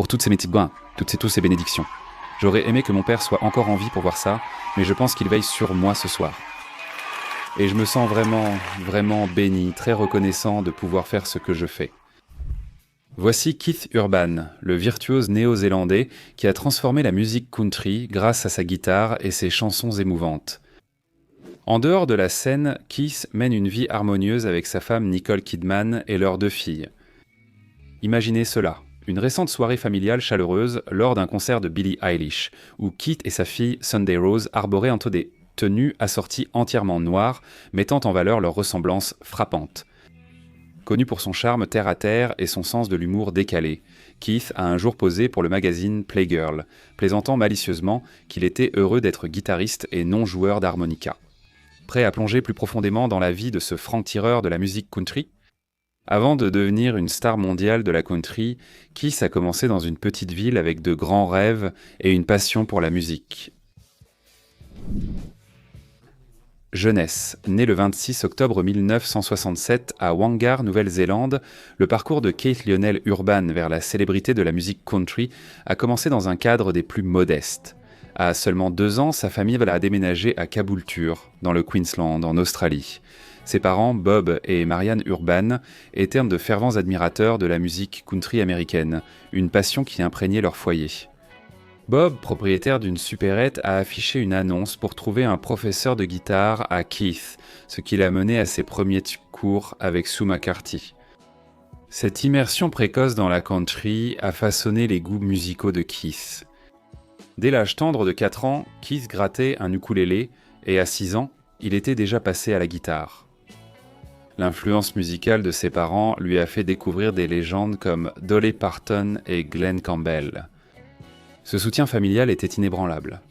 pour toutes tous ces bénédictions. J'aurais aimé que mon père soit encore en vie pour voir ça, mais je pense qu'il veille sur moi ce soir. Et je me sens vraiment, vraiment béni, très reconnaissant de pouvoir faire ce que je fais. Voici Keith Urban, le virtuose néo-zélandais qui a transformé la musique country grâce à sa guitare et ses chansons émouvantes. En dehors de la scène, Keith mène une vie harmonieuse avec sa femme Nicole Kidman et leurs 2 filles. Imaginez cela, une récente soirée familiale chaleureuse lors d'un concert de Billie Eilish, où Keith et sa fille Sunday Rose arboraient entre des tenues assorties entièrement noires, mettant en valeur leur ressemblance frappante. Connu pour son charme terre-à-terre et son sens de l'humour décalé, Keith a un jour posé pour le magazine Playgirl, plaisantant malicieusement qu'il était heureux d'être guitariste et non joueur d'harmonica. Prêt à plonger plus profondément dans la vie de ce franc-tireur de la musique country ? Avant de devenir une star mondiale de la country, Keith a commencé dans une petite ville avec de grands rêves et une passion pour la musique. Jeunesse. Né le 26 octobre 1967 à Wangar, Nouvelle-Zélande, le parcours de Keith Lionel Urban vers la célébrité de la musique country a commencé dans un cadre des plus modestes. À seulement 2 ans, sa famille a déménagé à Caboolture, dans le Queensland, en Australie. Ses parents, Bob et Marianne Urban, étaient de fervents admirateurs de la musique country américaine, une passion qui imprégnait leur foyer. Bob, propriétaire d'une supérette, a affiché une annonce pour trouver un professeur de guitare à Keith, ce qui l'a mené à ses premiers cours avec Sue McCarthy. Cette immersion précoce dans la country a façonné les goûts musicaux de Keith. Dès l'âge tendre de 4 ans, Keith grattait un ukulélé et à 6 ans, il était déjà passé à la guitare. L'influence musicale de ses parents lui a fait découvrir des légendes comme Dolly Parton et Glenn Campbell. Ce soutien familial était inébranlable.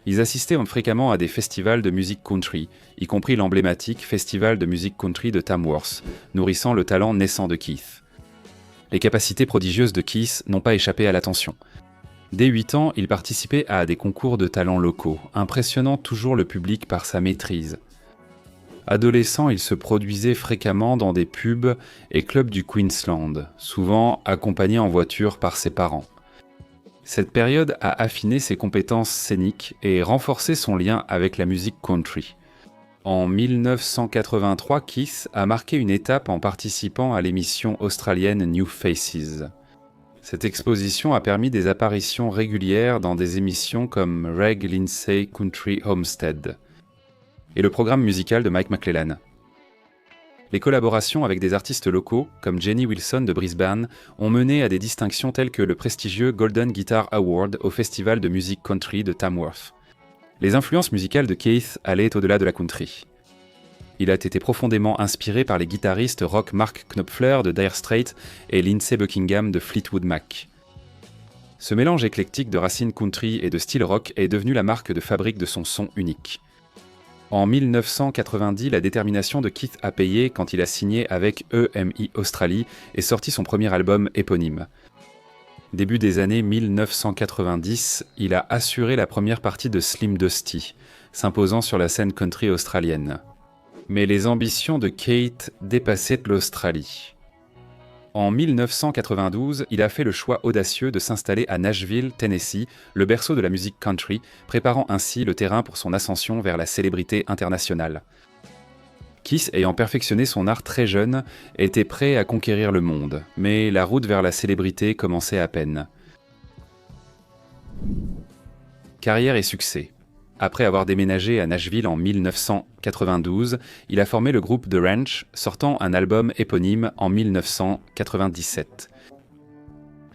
Ils assistaient fréquemment à des festivals de musique country, y compris l'emblématique Festival de musique country de Tamworth, nourrissant le talent naissant de Keith. Les capacités prodigieuses de Keith n'ont pas échappé à l'attention. Dès 8 ans, il participait à des concours de talents locaux, impressionnant toujours le public par sa maîtrise. Adolescent, il se produisait fréquemment dans des pubs et clubs du Queensland, souvent accompagné en voiture par ses parents. Cette période a affiné ses compétences scéniques et renforcé son lien avec la musique country. En 1983, Keith a marqué une étape en participant à l'émission australienne New Faces. Cette exposition a permis des apparitions régulières dans des émissions comme Reg Lindsay Country Homestead et le programme musical de Mike McClellan. Les collaborations avec des artistes locaux, comme Jenny Wilson de Brisbane, ont mené à des distinctions telles que le prestigieux Golden Guitar Award au Festival de musique country de Tamworth. Les influences musicales de Keith allaient au-delà de la country. Il a été profondément inspiré par les guitaristes rock Mark Knopfler de Dire Straits et Lindsey Buckingham de Fleetwood Mac. Ce mélange éclectique de racines country et de style rock est devenu la marque de fabrique de son son unique. En 1990, la détermination de Keith a payé quand il a signé avec EMI Australie et sorti son premier album éponyme. Début des années 1990, il a assuré la première partie de Slim Dusty, s'imposant sur la scène country australienne. Mais les ambitions de Keith dépassaient l'Australie. En 1992, il a fait le choix audacieux de s'installer à Nashville, Tennessee, le berceau de la musique country, préparant ainsi le terrain pour son ascension vers la célébrité internationale. Keith, ayant perfectionné son art très jeune, était prêt à conquérir le monde, mais la route vers la célébrité commençait à peine. Carrière et succès. Après avoir déménagé à Nashville en 1992, il a formé le groupe The Ranch, sortant un album éponyme en 1997.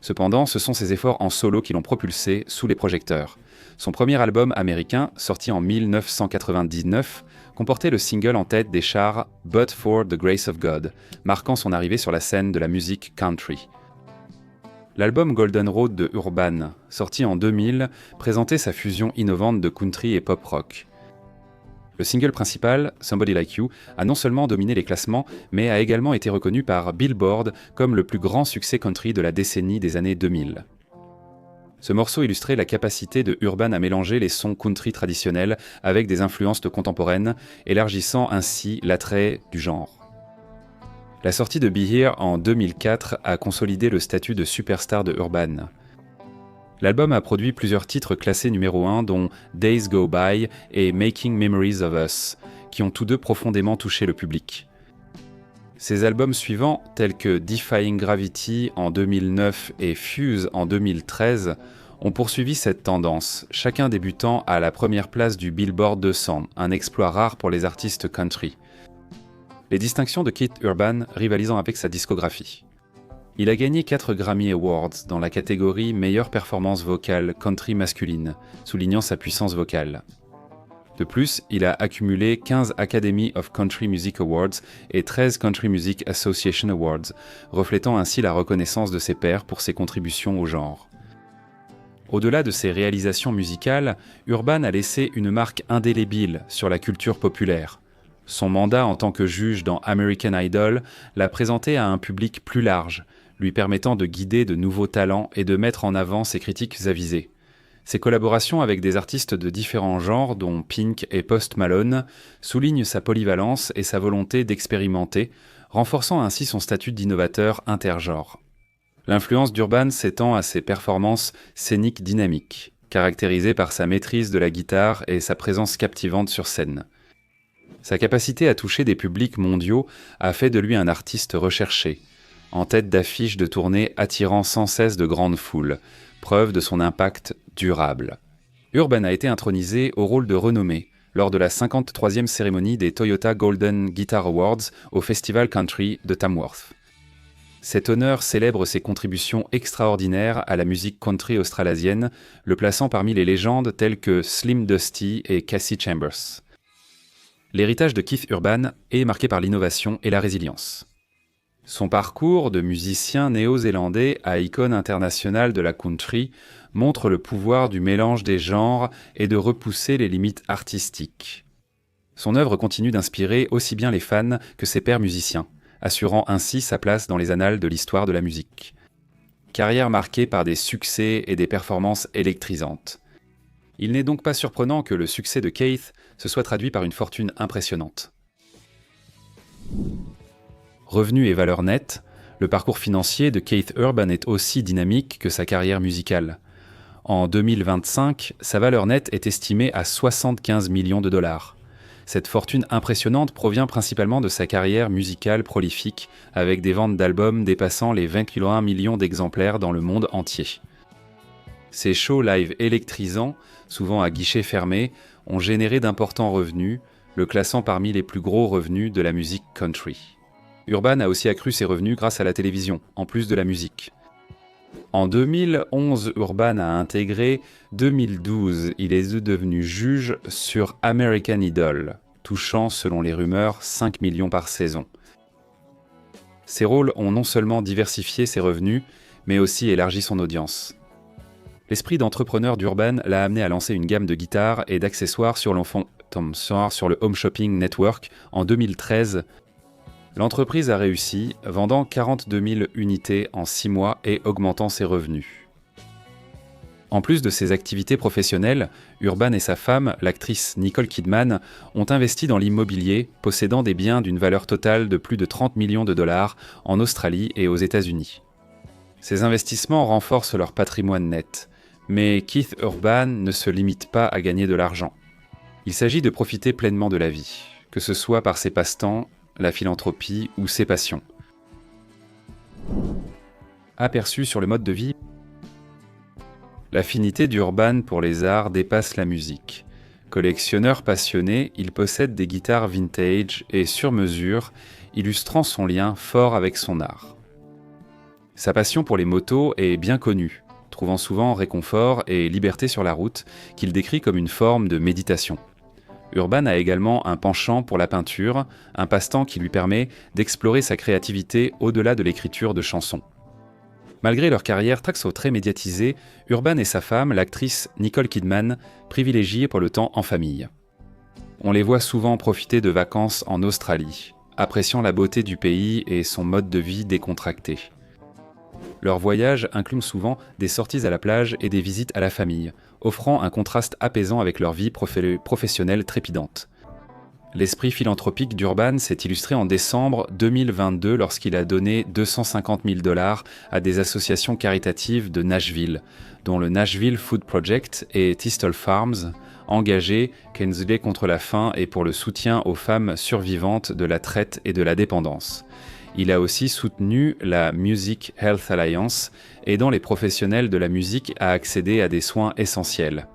Cependant, ce sont ses efforts en solo qui l'ont propulsé sous les projecteurs. Son premier album américain, sorti en 1999, comportait le single en tête des charts « But for the Grace of God », marquant son arrivée sur la scène de la musique country. L'album Golden Road de Urban, sorti en 2000, présentait sa fusion innovante de country et pop rock. Le single principal, Somebody Like You, a non seulement dominé les classements, mais a également été reconnu par Billboard comme le plus grand succès country de la décennie des années 2000. Ce morceau illustrait la capacité de Urban à mélanger les sons country traditionnels avec des influences contemporaines, élargissant ainsi l'attrait du genre. La sortie de Be Here en 2004 a consolidé le statut de superstar de Urban. L'album a produit plusieurs titres classés numéro 1 dont Days Go By et Making Memories of Us, qui ont tous deux profondément touché le public. Ses albums suivants, tels que Defying Gravity en 2009 et Fuse en 2013, ont poursuivi cette tendance, chacun débutant à la première place du Billboard 200, un exploit rare pour les artistes country. Les distinctions de Keith Urban rivalisant avec sa discographie. Il a gagné 4 Grammy Awards dans la catégorie Meilleure performance vocale country masculine, soulignant sa puissance vocale. De plus, il a accumulé 15 Academy of Country Music Awards et 13 Country Music Association Awards, reflétant ainsi la reconnaissance de ses pairs pour ses contributions au genre. Au-delà de ses réalisations musicales, Urban a laissé une marque indélébile sur la culture populaire. Son mandat en tant que juge dans American Idol l'a présenté à un public plus large, lui permettant de guider de nouveaux talents et de mettre en avant ses critiques avisées. Ses collaborations avec des artistes de différents genres, dont Pink et Post Malone, soulignent sa polyvalence et sa volonté d'expérimenter, renforçant ainsi son statut d'innovateur intergenre. L'influence d'Urban s'étend à ses performances scéniques dynamiques, caractérisées par sa maîtrise de la guitare et sa présence captivante sur scène. Sa capacité à toucher des publics mondiaux a fait de lui un artiste recherché, en tête d'affiches de tournées attirant sans cesse de grandes foules, preuve de son impact durable. Urban a été intronisé au rôle de renommée lors de la 53e cérémonie des Toyota Golden Guitar Awards au Festival Country de Tamworth. Cet honneur célèbre ses contributions extraordinaires à la musique country australasienne, le plaçant parmi les légendes telles que Slim Dusty et Cassie Chambers. L'héritage de Keith Urban est marqué par l'innovation et la résilience. Son parcours de musicien néo-zélandais à icône internationale de la country montre le pouvoir du mélange des genres et de repousser les limites artistiques. Son œuvre continue d'inspirer aussi bien les fans que ses pairs musiciens, assurant ainsi sa place dans les annales de l'histoire de la musique. Carrière marquée par des succès et des performances électrisantes. Il n'est donc pas surprenant que le succès de Keith se soit traduit par une fortune impressionnante. Revenus et valeurs nettes, le parcours financier de Keith Urban est aussi dynamique que sa carrière musicale. En 2025, sa valeur nette est estimée à 75 millions de dollars. Cette fortune impressionnante provient principalement de sa carrière musicale prolifique, avec des ventes d'albums dépassant les 21 millions d'exemplaires dans le monde entier. Ces shows live électrisants, souvent à guichet fermé, ont généré d'importants revenus, le classant parmi les plus gros revenus de la musique country. Urban a aussi accru ses revenus grâce à la télévision, en plus de la musique. En 2011, Urban a intégré 2012, il est devenu juge sur American Idol, touchant, selon les rumeurs, 5 millions par saison. Ces rôles ont non seulement diversifié ses revenus, mais aussi élargi son audience. L'esprit d'entrepreneur d'Urban l'a amené à lancer une gamme de guitares et d'accessoires sur le Home Shopping Network en 2013. L'entreprise a réussi, vendant 42 000 unités en 6 mois et augmentant ses revenus. En plus de ses activités professionnelles, Urban et sa femme, l'actrice Nicole Kidman, ont investi dans l'immobilier, possédant des biens d'une valeur totale de plus de 30 millions de dollars en Australie et aux États-Unis. Ces investissements renforcent leur patrimoine net, mais Keith Urban ne se limite pas à gagner de l'argent. Il s'agit de profiter pleinement de la vie, que ce soit par ses passe-temps, la philanthropie ou ses passions. Aperçu sur le mode de vie, l'affinité d'Urban pour les arts dépasse la musique. Collectionneur passionné, il possède des guitares vintage et sur mesure, illustrant son lien fort avec son art. Sa passion pour les motos est bien connue, trouvant souvent réconfort et liberté sur la route, qu'il décrit comme une forme de méditation. Urban a également un penchant pour la peinture, un passe-temps qui lui permet d'explorer sa créativité au-delà de l'écriture de chansons. Malgré leur carrière très médiatisée, Urban et sa femme, l'actrice Nicole Kidman, privilégient pour le temps en famille. On les voit souvent profiter de vacances en Australie, appréciant la beauté du pays et son mode de vie décontracté. Leurs voyages incluent souvent des sorties à la plage et des visites à la famille, offrant un contraste apaisant avec leur vie professionnelle trépidante. L'esprit philanthropique d'Urban s'est illustré en décembre 2022 lorsqu'il a donné 250 000 $ à des associations caritatives de Nashville, dont le Nashville Food Project et Thistle Farms, engagés Kingsley contre la faim et pour le soutien aux femmes survivantes de la traite et de la dépendance. Il a aussi soutenu la Music Health Alliance, aidant les professionnels de la musique à accéder à des soins essentiels.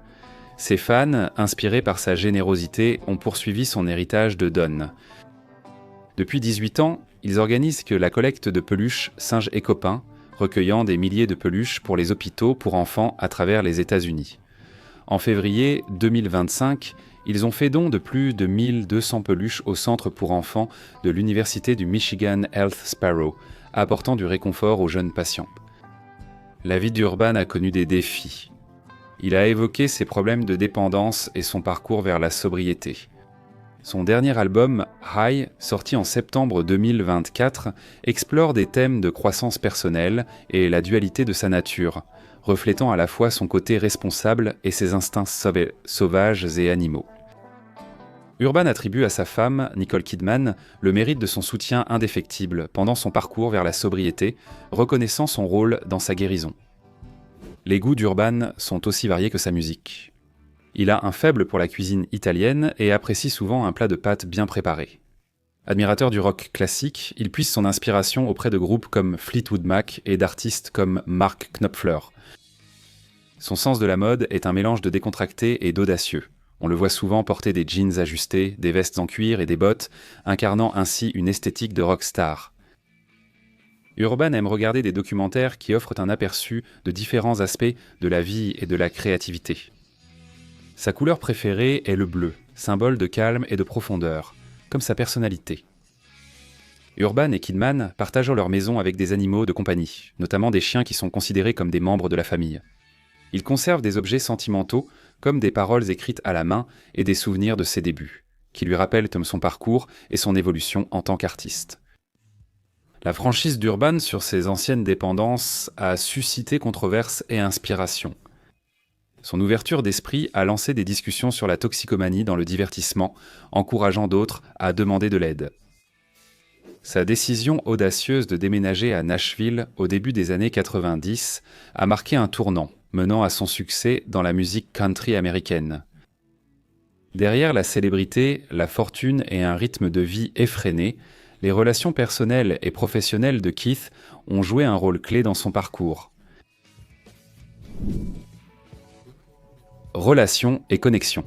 Ses fans, inspirés par sa générosité, ont poursuivi son héritage de Don. Depuis 18 ans, ils organisent la collecte de peluches Singes et Copains, recueillant des milliers de peluches pour les hôpitaux pour enfants à travers les États-Unis. En février 2025, ils ont fait don de plus de 1200 peluches au Centre pour enfants de l'Université du Michigan Health Sparrow, apportant du réconfort aux jeunes patients. La vie d'Urban a connu des défis. Il a évoqué ses problèmes de dépendance et son parcours vers la sobriété. Son dernier album, High, sorti en septembre 2024, explore des thèmes de croissance personnelle et la dualité de sa nature, reflétant à la fois son côté responsable et ses instincts sauvages et animaux. Urban attribue à sa femme, Nicole Kidman, le mérite de son soutien indéfectible pendant son parcours vers la sobriété, reconnaissant son rôle dans sa guérison. Les goûts d'Urban sont aussi variés que sa musique. Il a un faible pour la cuisine italienne et apprécie souvent un plat de pâtes bien préparé. Admirateur du rock classique, il puise son inspiration auprès de groupes comme Fleetwood Mac et d'artistes comme Mark Knopfler. Son sens de la mode est un mélange de décontracté et d'audacieux. On le voit souvent porter des jeans ajustés, des vestes en cuir et des bottes, incarnant ainsi une esthétique de rockstar. Urban aime regarder des documentaires qui offrent un aperçu de différents aspects de la vie et de la créativité. Sa couleur préférée est le bleu, symbole de calme et de profondeur, comme sa personnalité. Urban et Kidman partagent leur maison avec des animaux de compagnie, notamment des chiens qui sont considérés comme des membres de la famille. Ils conservent des objets sentimentaux, comme des paroles écrites à la main et des souvenirs de ses débuts, qui lui rappellent son parcours et son évolution en tant qu'artiste. La franchise d'Urban sur ses anciennes dépendances a suscité controverses et inspiration. Son ouverture d'esprit a lancé des discussions sur la toxicomanie dans le divertissement, encourageant d'autres à demander de l'aide. Sa décision audacieuse de déménager à Nashville au début des années 90 a marqué un tournant, menant à son succès dans la musique country américaine. Derrière la célébrité, la fortune et un rythme de vie effréné, les relations personnelles et professionnelles de Keith ont joué un rôle clé dans son parcours. Relations et connexions.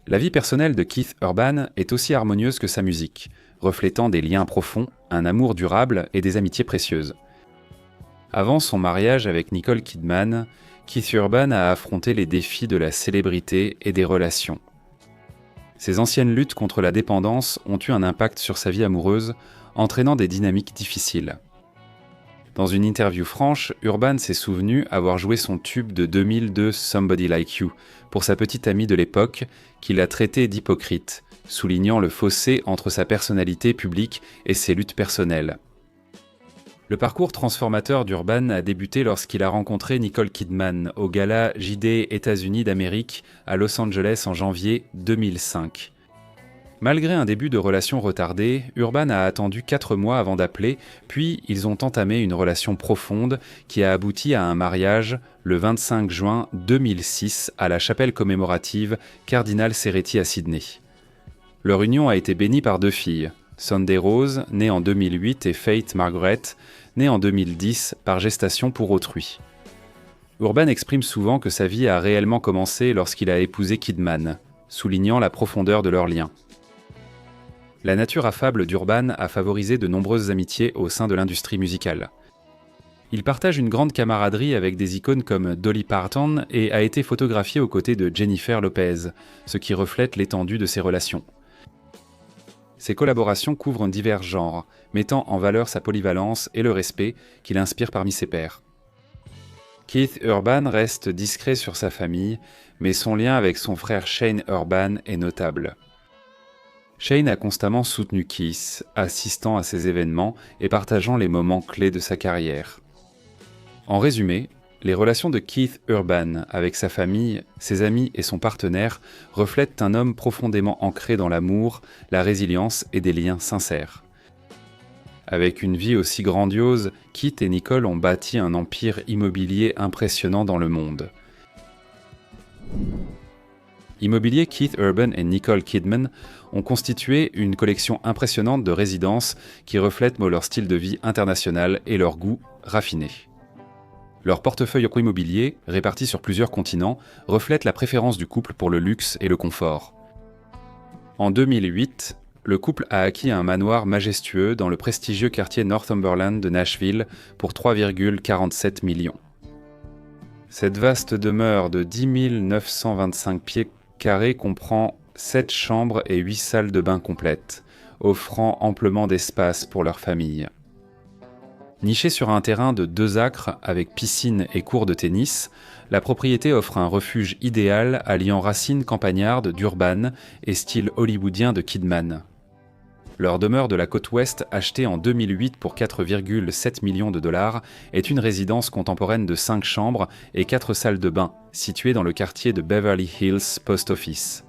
La vie personnelle de Keith Urban est aussi harmonieuse que sa musique, reflétant des liens profonds, un amour durable et des amitiés précieuses. Avant son mariage avec Nicole Kidman, Keith Urban a affronté les défis de la célébrité et des relations. Ses anciennes luttes contre la dépendance ont eu un impact sur sa vie amoureuse, entraînant des dynamiques difficiles. Dans une interview franche, Urban s'est souvenu avoir joué son tube de 2002 Somebody Like You pour sa petite amie de l'époque, qu'il a traité d'hypocrite, soulignant le fossé entre sa personnalité publique et ses luttes personnelles. Le parcours transformateur d'Urban a débuté lorsqu'il a rencontré Nicole Kidman au gala JD États-Unis d'Amérique à Los Angeles en janvier 2005. Malgré un début de relation retardé, Urban a attendu 4 mois avant d'appeler, puis ils ont entamé une relation profonde qui a abouti à un mariage le 25 juin 2006 à la chapelle commémorative Cardinal Cerretti à Sydney. Leur union a été bénie par 2 filles, Sunday Rose, née en 2008, et Faith Margaret, née en 2010 par gestation pour autrui. Urban exprime souvent que sa vie a réellement commencé lorsqu'il a épousé Kidman, soulignant la profondeur de leur lien. La nature affable d'Urban a favorisé de nombreuses amitiés au sein de l'industrie musicale. Il partage une grande camaraderie avec des icônes comme Dolly Parton et a été photographié aux côtés de Jennifer Lopez, ce qui reflète l'étendue de ses relations. Ses collaborations couvrent divers genres, mettant en valeur sa polyvalence et le respect qu'il inspire parmi ses pairs. Keith Urban reste discret sur sa famille, mais son lien avec son frère Shane Urban est notable. Shane a constamment soutenu Keith, assistant à ses événements et partageant les moments clés de sa carrière. En résumé, Les relations de Keith Urban avec sa famille, ses amis et son partenaire reflètent un homme profondément ancré dans l'amour, la résilience et des liens sincères. Avec une vie aussi grandiose, Keith et Nicole ont bâti un empire immobilier impressionnant dans le monde. Immobilier Keith Urban et Nicole Kidman ont constitué une collection impressionnante de résidences qui reflètent leur style de vie international et leur goût raffiné. Leur portefeuille immobilier, réparti sur plusieurs continents, reflète la préférence du couple pour le luxe et le confort. En 2008, le couple a acquis un manoir majestueux dans le prestigieux quartier Northumberland de Nashville pour 3,47 millions. Cette vaste demeure de 10 925 pieds carrés comprend 7 chambres et 8 salles de bain complètes, offrant amplement d'espace pour leur famille. Nichée sur un terrain de 2 acres avec piscine et court de tennis, la propriété offre un refuge idéal alliant racines campagnardes d'Urban et style hollywoodien de Kidman. Leur demeure de la côte ouest, achetée en 2008 pour 4,7 millions de dollars, est une résidence contemporaine de 5 chambres et 4 salles de bain, située dans le quartier de Beverly Hills Post Office.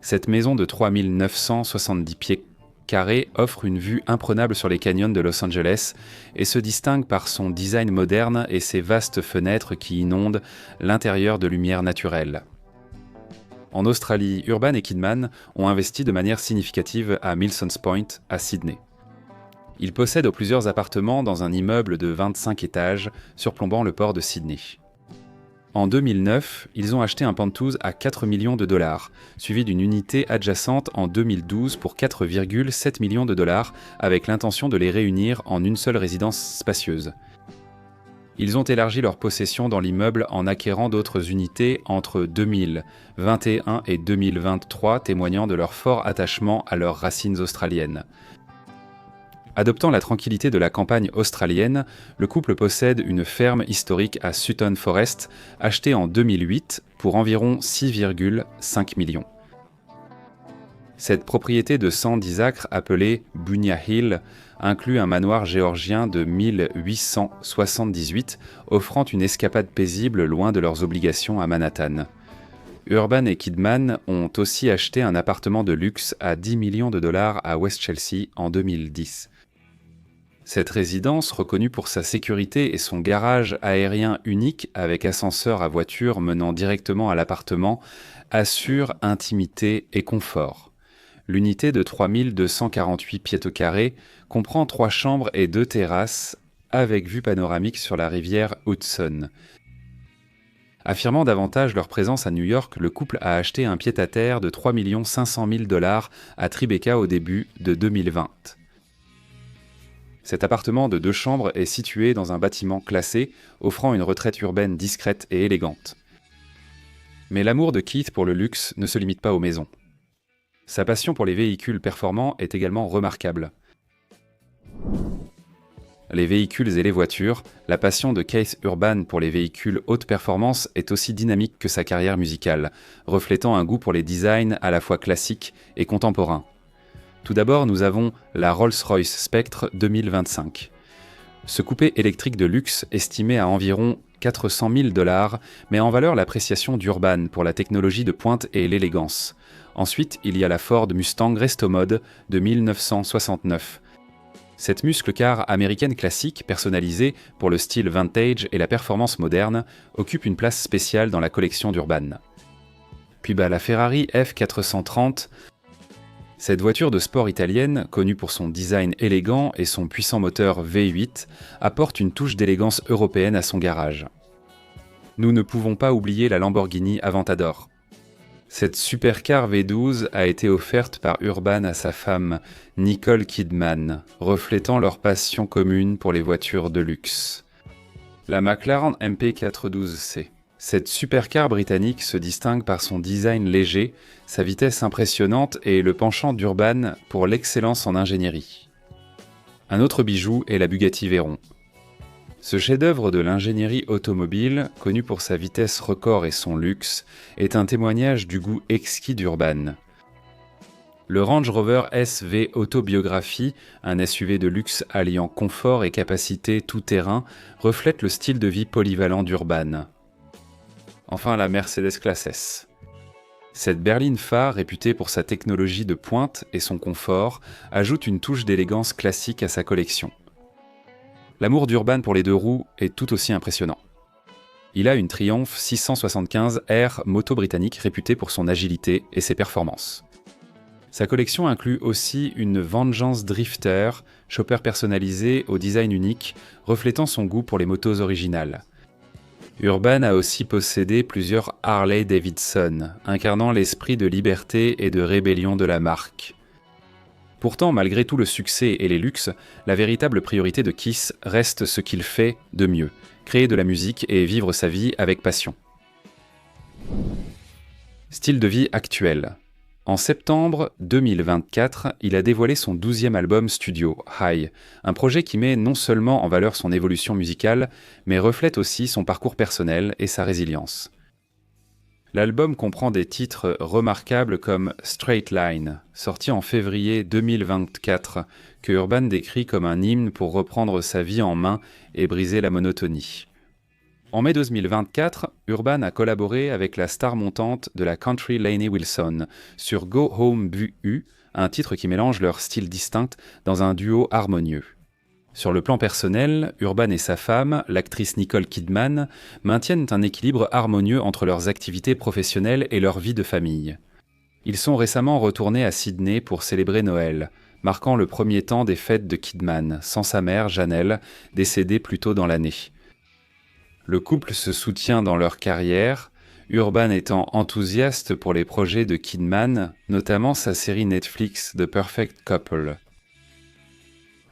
Cette maison de 3 970 pieds carrés offre une vue imprenable sur les canyons de Los Angeles et se distingue par son design moderne et ses vastes fenêtres qui inondent l'intérieur de lumière naturelle. En Australie, Urban et Kidman ont investi de manière significative à Milsons Point, à Sydney. Ils possèdent plusieurs appartements dans un immeuble de 25 étages surplombant le port de Sydney. En 2009, ils ont acheté un penthouse à 4 millions de dollars, suivi d'une unité adjacente en 2012 pour 4,7 millions de dollars, avec l'intention de les réunir en une seule résidence spacieuse. Ils ont élargi leur possession dans l'immeuble en acquérant d'autres unités entre 2021 et 2023, témoignant de leur fort attachement à leurs racines australiennes. Adoptant la tranquillité de la campagne australienne, le couple possède une ferme historique à Sutton Forest, achetée en 2008 pour environ 6,5 millions. Cette propriété de 110 acres appelée Bunya Hill inclut un manoir géorgien de 1878, offrant une escapade paisible loin de leurs obligations à Manhattan. Urban et Kidman ont aussi acheté un appartement de luxe à 10 millions de dollars à West Chelsea en 2010. Cette résidence, reconnue pour sa sécurité et son garage aérien unique avec ascenseur à voiture menant directement à l'appartement, assure intimité et confort. L'unité de 3248 pieds carrés comprend 3 chambres et 2 terrasses avec vue panoramique sur la rivière Hudson. Affirmant davantage leur présence à New York, le couple a acheté un pied-à-terre de 3 500 000 dollars à Tribeca au début de 2020. Cet appartement de 2 chambres est situé dans un bâtiment classé, offrant une retraite urbaine discrète et élégante. Mais l'amour de Keith pour le luxe ne se limite pas aux maisons. Sa passion pour les véhicules performants est également remarquable. Les véhicules et les voitures, la passion de Keith Urban pour les véhicules haute performance est aussi dynamique que sa carrière musicale, reflétant un goût pour les designs à la fois classiques et contemporains. Tout d'abord, nous avons la Rolls-Royce Spectre 2025. Ce coupé électrique de luxe, estimé à environ 400 000 dollars, met en valeur l'appréciation d'Urban pour la technologie de pointe et l'élégance. Ensuite, il y a la Ford Mustang Resto Mode de 1969. Cette muscle-car américaine classique, personnalisée pour le style vintage et la performance moderne, occupe une place spéciale dans la collection d'Urban. Puis la Ferrari F430. Cette voiture de sport italienne, connue pour son design élégant et son puissant moteur V8, apporte une touche d'élégance européenne à son garage. Nous ne pouvons pas oublier la Lamborghini Aventador. Cette supercar V12 a été offerte par Urban à sa femme, Nicole Kidman, reflétant leur passion commune pour les voitures de luxe. La McLaren MP412C. Cette supercar britannique se distingue par son design léger, sa vitesse impressionnante et le penchant d'Urban pour l'excellence en ingénierie. Un autre bijou est la Bugatti Veyron. Ce chef-d'œuvre de l'ingénierie automobile, connu pour sa vitesse record et son luxe, est un témoignage du goût exquis d'Urban. Le Range Rover SV Autobiographie, un SUV de luxe alliant confort et capacité tout-terrain, reflète le style de vie polyvalent d'Urban. Enfin, la Mercedes Classe S. Cette berline phare, réputée pour sa technologie de pointe et son confort, ajoute une touche d'élégance classique à sa collection. L'amour d'Urban pour les deux roues est tout aussi impressionnant. Il a une Triumph 675 R moto britannique réputée pour son agilité et ses performances. Sa collection inclut aussi une Vengeance Drifter, chopper personnalisé au design unique, reflétant son goût pour les motos originales. Urban a aussi possédé plusieurs Harley-Davidson, incarnant l'esprit de liberté et de rébellion de la marque. Pourtant, malgré tout le succès et les luxes, la véritable priorité de Kiss reste ce qu'il fait de mieux, créer de la musique et vivre sa vie avec passion. Style de vie actuel. En septembre 2024, il a dévoilé son 12e album studio, High, un projet qui met non seulement en valeur son évolution musicale, mais reflète aussi son parcours personnel et sa résilience. L'album comprend des titres remarquables comme Straight Line, sorti en février 2024, que Urban décrit comme un hymne pour reprendre sa vie en main et briser la monotonie. En mai 2024, Urban a collaboré avec la star montante de la country Lainey Wilson sur Go Home Bu, un titre qui mélange leurs styles distincts dans un duo harmonieux. Sur le plan personnel, Urban et sa femme, l'actrice Nicole Kidman, maintiennent un équilibre harmonieux entre leurs activités professionnelles et leur vie de famille. Ils sont récemment retournés à Sydney pour célébrer Noël, marquant le premier temps des fêtes de Kidman, sans sa mère, Janelle, décédée plus tôt dans l'année. Le couple se soutient dans leur carrière, Urban étant enthousiaste pour les projets de Kidman, notamment sa série Netflix The Perfect Couple.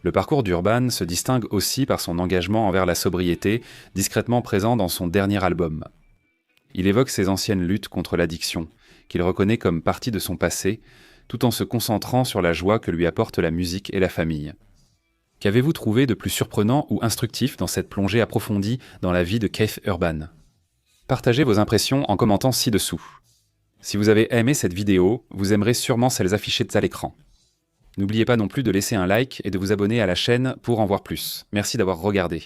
Le parcours d'Urban se distingue aussi par son engagement envers la sobriété, discrètement présent dans son dernier album. Il évoque ses anciennes luttes contre l'addiction, qu'il reconnaît comme partie de son passé, tout en se concentrant sur la joie que lui apporte la musique et la famille. Qu'avez-vous trouvé de plus surprenant ou instructif dans cette plongée approfondie dans la vie de Keith Urban ? Partagez vos impressions en commentant ci-dessous. Si vous avez aimé cette vidéo, vous aimerez sûrement celles affichées à l'écran. N'oubliez pas non plus de laisser un like et de vous abonner à la chaîne pour en voir plus. Merci d'avoir regardé.